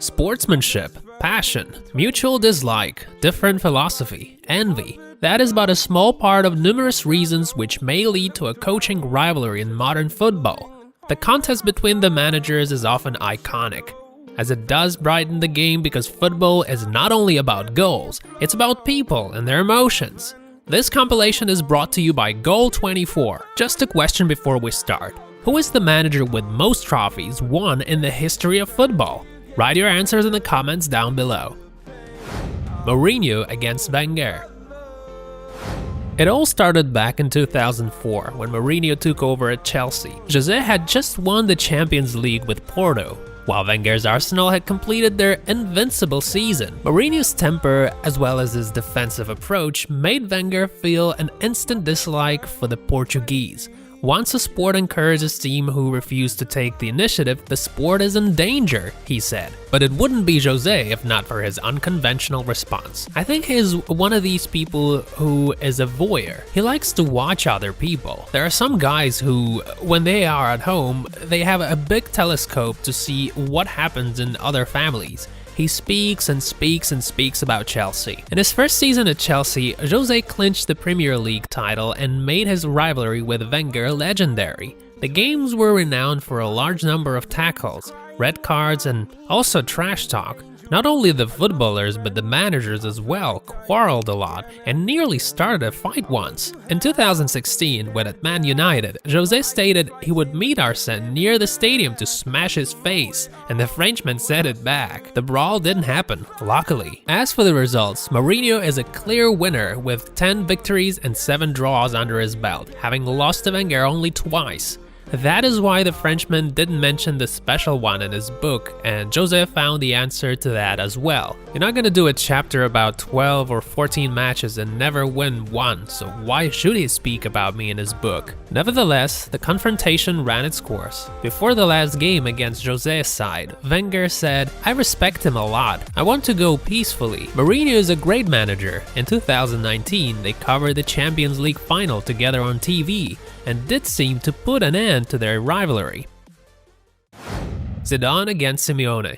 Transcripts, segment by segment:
Sportsmanship, passion, mutual dislike, different philosophy, envy. That is but a small part of numerous reasons which may lead to a coaching rivalry in modern football. The contest between the managers is often iconic, as it does brighten the game because football is not only about goals, it's about people and their emotions. This compilation is brought to you by Goal24. Just a question before we start. Who is the manager with most trophies won in the history of football? Write your answers in the comments down below. Mourinho against Wenger. It all started back in 2004 when Mourinho took over at Chelsea. Jose had just won the Champions League with Porto, while Wenger's Arsenal had completed their invincible season. Mourinho's temper, as well as his defensive approach, made Wenger feel an instant dislike for the Portuguese. Once a sport encourages a team who refuse to take the initiative, the sport is in danger, he said. But it wouldn't be Jose if not for his unconventional response. I think he's one of these people who is a voyeur. He likes to watch other people. There are some guys who, when they are at home, they have a big telescope to see what happens in other families. He speaks and speaks and speaks about Chelsea. In his first season at Chelsea, Jose clinched the Premier League title and made his rivalry with Wenger legendary. The games were renowned for a large number of tackles, red cards, and also trash talk. Not only the footballers but the managers as well quarreled a lot and nearly started a fight once. In 2016, when at Man United, Jose stated he would meet Arsene near the stadium to smash his face, and the Frenchman said it back. The brawl didn't happen, luckily. As for the results, Mourinho is a clear winner with 10 victories and 7 draws under his belt, having lost to Wenger only twice. That is why the Frenchman didn't mention the special one in his book, and Jose found the answer to that as well. You're not gonna do a chapter about 12 or 14 matches and never win one, so why should he speak about me in his book? Nevertheless, the confrontation ran its course. Before the last game against Jose's side, Wenger said, "I respect him a lot. I want to go peacefully. Mourinho is a great manager." In 2019, they covered the Champions League final together on TV, and did seem to put an end to their rivalry. Zidane against Simeone.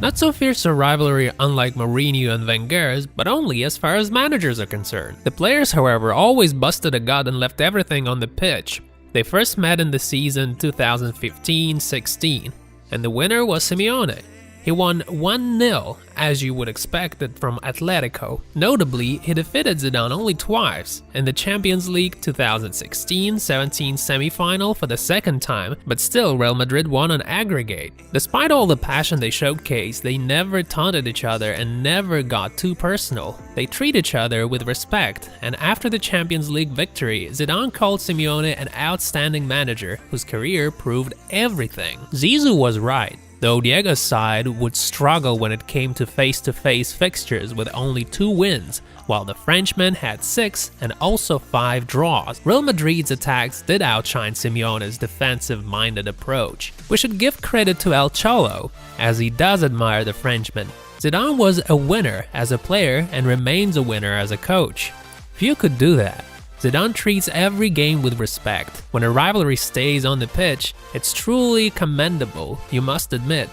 Not so fierce a rivalry unlike Mourinho and Wenger's, but only as far as managers are concerned. The players, however, always busted a gut and left everything on the pitch. They first met in the season 2015-16, and the winner was Simeone. He won 1-0, as you would expect it from Atletico. Notably, he defeated Zidane only twice, in the Champions League 2016-17 semi-final for the second time, but still Real Madrid won on aggregate. Despite all the passion they showcased, they never taunted each other and never got too personal. They treat each other with respect, and after the Champions League victory, Zidane called Simeone an outstanding manager whose career proved everything. Zizou was right, though Diego's side would struggle when it came to face-to-face fixtures with only 2 wins, while the Frenchman had 6 and also 5 draws. Real Madrid's attacks did outshine Simeone's defensive-minded approach. We should give credit to El Cholo, as he does admire the Frenchman. Zidane was a winner as a player and remains a winner as a coach. Few could do that. Zidane treats every game with respect. When a rivalry stays on the pitch, it's truly commendable, you must admit.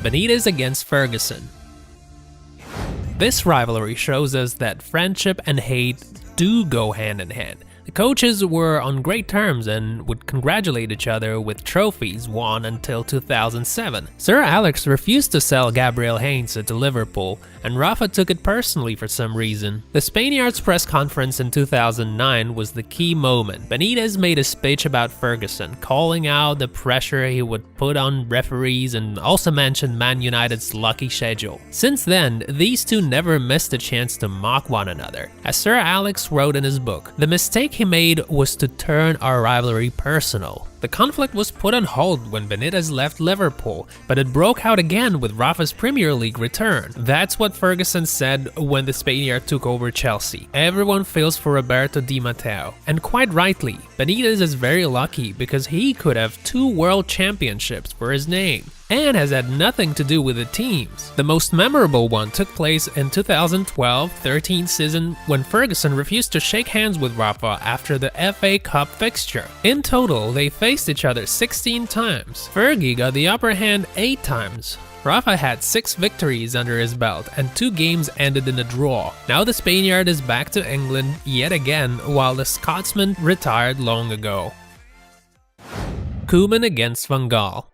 Benitez against Ferguson. This rivalry shows us that friendship and hate do go hand in hand. The coaches were on great terms and would congratulate each other with trophies won until 2007. Sir Alex refused to sell Gabriel Heinze to Liverpool, and Rafa took it personally for some reason. The Spaniard's press conference in 2009 was the key moment. Benitez made a speech about Ferguson, calling out the pressure he would put on referees and also mentioned Man United's lucky schedule. Since then, these two never missed a chance to mock one another. As Sir Alex wrote in his book, the mistake he made was to turn our rivalry personal. The conflict was put on hold when Benitez left Liverpool, but it broke out again with Rafa's Premier League return. That's what Ferguson said when the Spaniard took over Chelsea. Everyone feels for Roberto Di Matteo, and quite rightly. Benitez is very lucky because he could have 2 world championships for his name, and has had nothing to do with the teams. The most memorable one took place in 2012-13 season when Ferguson refused to shake hands with Rafa after the FA Cup fixture. In total, they faced each other 16 times. Fergie got the upper hand 8 times. Rafa had 6 victories under his belt and 2 games ended in a draw. Now the Spaniard is back to England yet again, while the Scotsman retired long ago. Koeman against Van Gaal.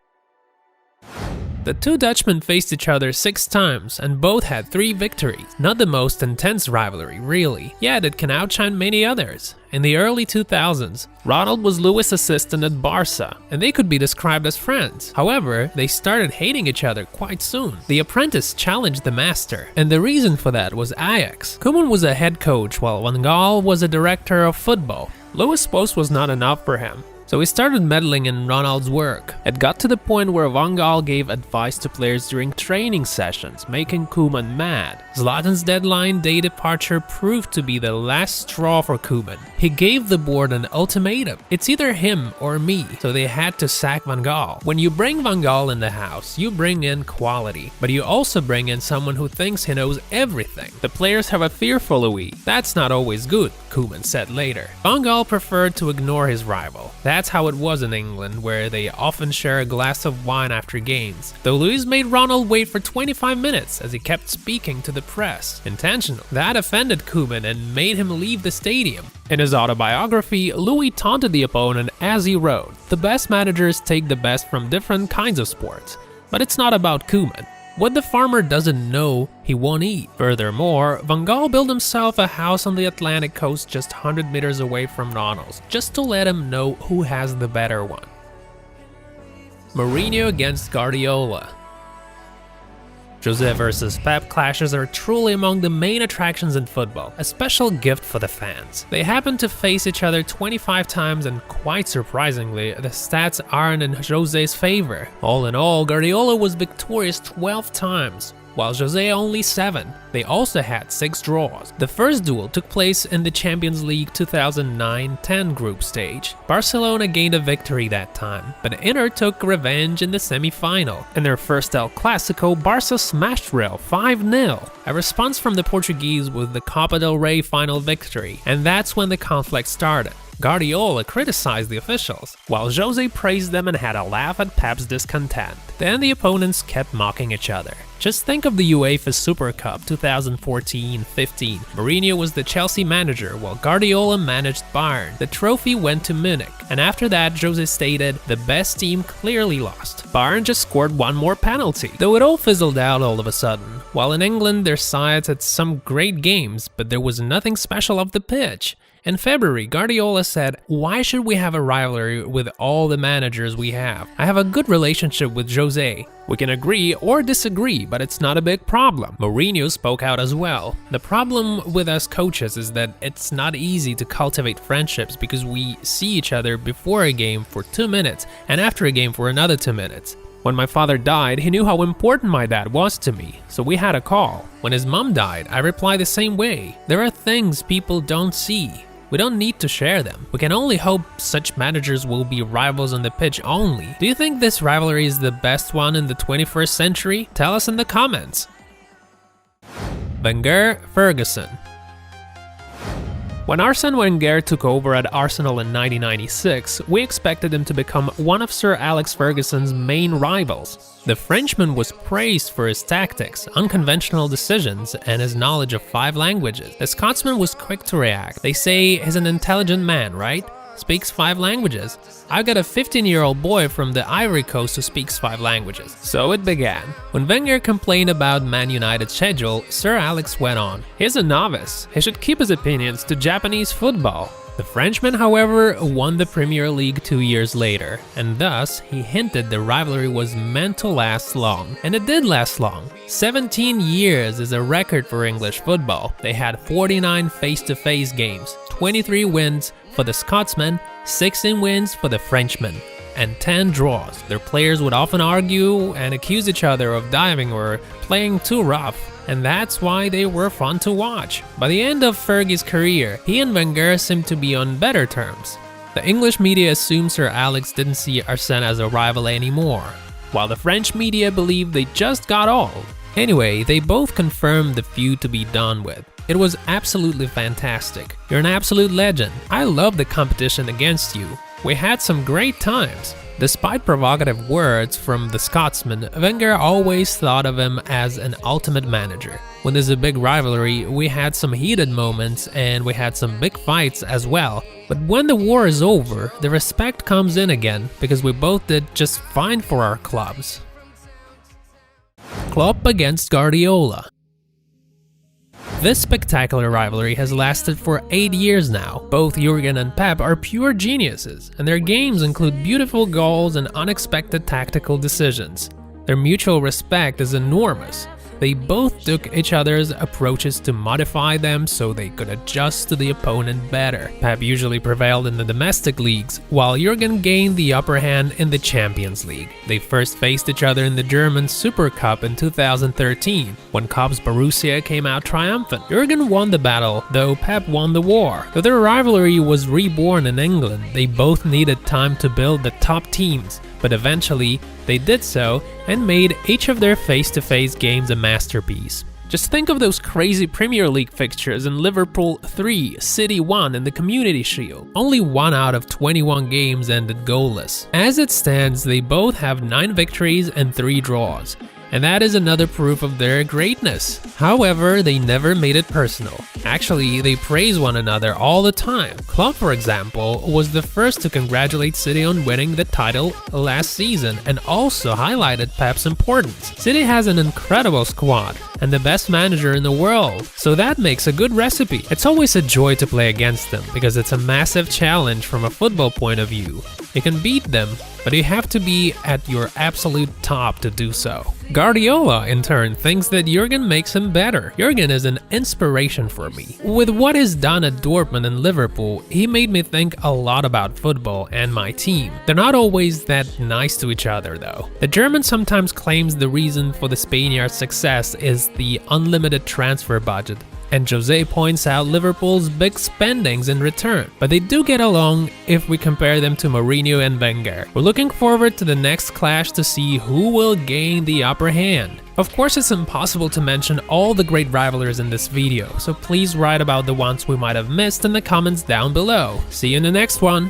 The two Dutchmen faced each other 6 times and both had 3 victories. Not the most intense rivalry, really, yet it can outshine many others. In the early 2000s, Ronald was Louis' assistant at Barca, and they could be described as friends. However, they started hating each other quite soon. The apprentice challenged the master, and the reason for that was Ajax. Koeman was a head coach while Van Gaal was a director of football. Louis' post was not enough for him, so he started meddling in Ronald's work. It got to the point where Van Gaal gave advice to players during training sessions, making Koeman mad. Zlatan's deadline day departure proved to be the last straw for Koeman. He gave the board an ultimatum. It's either him or me, so they had to sack Van Gaal. When you bring Van Gaal in the house, you bring in quality, but you also bring in someone who thinks he knows everything. The players have a fear for Louis. That's not always good, Koeman said later. Van Gaal preferred to ignore his rival. That's how it was in England, where they often share a glass of wine after games. Though Louis made Ronald wait for 25 minutes as he kept speaking to the press. Intentional. That offended Koeman and made him leave the stadium. In his autobiography, Louis taunted the opponent as he wrote, "The best managers take the best from different kinds of sports, but it's not about Koeman. What the farmer doesn't know, he won't eat." Furthermore, Van Gaal built himself a house on the Atlantic coast just 100 meters away from Ronald's, just to let him know who has the better one. Mourinho against Guardiola. Jose versus Pep clashes are truly among the main attractions in football, a special gift for the fans. They happen to face each other 25 times and quite surprisingly, the stats aren't in Jose's favor. All in all, Guardiola was victorious 12 times, while Jose only 7. They also had 6 draws. The first duel took place in the Champions League 2009-10 group stage. Barcelona gained a victory that time, but Inter took revenge in the semi-final. In their first El Clasico, Barca smashed Real 5-0. A response from the Portuguese was the Copa del Rey final victory, and that's when the conflict started. Guardiola criticized the officials, while Jose praised them and had a laugh at Pep's discontent. Then the opponents kept mocking each other. Just think of the UEFA Super Cup 2014-15. Mourinho was the Chelsea manager while Guardiola managed Bayern. The trophy went to Munich, and after that Jose stated, "The best team clearly lost. Bayern just scored 1 more penalty." Though it all fizzled out all of a sudden. While in England their sides had some great games, but there was nothing special off the pitch. In February, Guardiola said, "Why should we have a rivalry with all the managers we have? I have a good relationship with Jose. We can agree or disagree, but it's not a big problem." Mourinho spoke out as well. "The problem with us coaches is that it's not easy to cultivate friendships because we see each other before a game for 2 minutes and after a game for another 2 minutes. When my father died, he knew how important my dad was to me, so we had a call. When his mom died, I replied the same way. There are things people don't see. We don't need to share them. We can only hope such managers will be rivals on the pitch only." Do you think this rivalry is the best one in the 21st century? Tell us in the comments. Wenger, Ferguson. When Arsene Wenger took over at Arsenal in 1996, we expected him to become one of Sir Alex Ferguson's main rivals. The Frenchman was praised for his tactics, unconventional decisions, and his knowledge of 5 languages. The Scotsman was quick to react. They say he's an intelligent man, right? Speaks 5 languages. I've got a 15-year-old boy from the Ivory Coast who speaks 5 languages. So it began. When Wenger complained about Man United's schedule, Sir Alex went on. "He's a novice. He should keep his opinions to Japanese football." The Frenchman, however, won the Premier League 2 years later, and thus he hinted the rivalry was meant to last long. And it did last long. 17 years is a record for English football. They had 49 face-to-face games, 23 wins for the Scotsman, 16 wins for the Frenchman, and 10 draws. Their players would often argue and accuse each other of diving or playing too rough, and that's why they were fun to watch. By the end of Fergie's career, he and Wenger seemed to be on better terms. The English media assumed Sir Alex didn't see Arsene as a rival anymore, while the French media believed they just got old. Anyway, they both confirmed the feud to be done with. It was absolutely fantastic. You're an absolute legend. I love the competition against you. We had some great times. Despite provocative words from the Scotsman, Wenger always thought of him as an ultimate manager. When there's a big rivalry, we had some heated moments and we had some big fights as well. But when the war is over, the respect comes in again because we both did just fine for our clubs. Klopp against Guardiola. This spectacular rivalry has lasted for 8 years now. Both Jurgen and Pep are pure geniuses, and their games include beautiful goals and unexpected tactical decisions. Their mutual respect is enormous. They both took each other's approaches to modify them so they could adjust to the opponent better. Pep usually prevailed in the domestic leagues, while Jurgen gained the upper hand in the Champions League. They first faced each other in the German Super Cup in 2013, when Klopp's Borussia came out triumphant. Jurgen won the battle, though Pep won the war. Though their rivalry was reborn in England, they both needed time to build the top teams. But eventually, they did so and made each of their face-to-face games a masterpiece. Just think of those crazy Premier League fixtures in Liverpool 3, City 1 in the Community Shield. Only 1 out of 21 games ended goalless. As it stands, they both have 9 victories and 3 draws. And that is another proof of their greatness. However, they never made it personal. Actually, they praise one another all the time. Klopp, for example, was the first to congratulate City on winning the title last season and also highlighted Pep's importance. City has an incredible squad and the best manager in the world, so that makes a good recipe. It's always a joy to play against them because it's a massive challenge from a football point of view. You can beat them, but you have to be at your absolute top to do so. Guardiola, in turn, thinks that Jurgen makes him better. Jurgen is an inspiration for me. With what he's done at Dortmund and Liverpool, he made me think a lot about football and my team. They're not always that nice to each other, though. The German sometimes claims the reason for the Spaniards' success is the unlimited transfer budget. And Jose points out Liverpool's big spendings in return, but they do get along if we compare them to Mourinho and Wenger. We're looking forward to the next clash to see who will gain the upper hand. Of course, it's impossible to mention all the great rivalries in this video, so please write about the ones we might have missed in the comments down below. See you in the next one!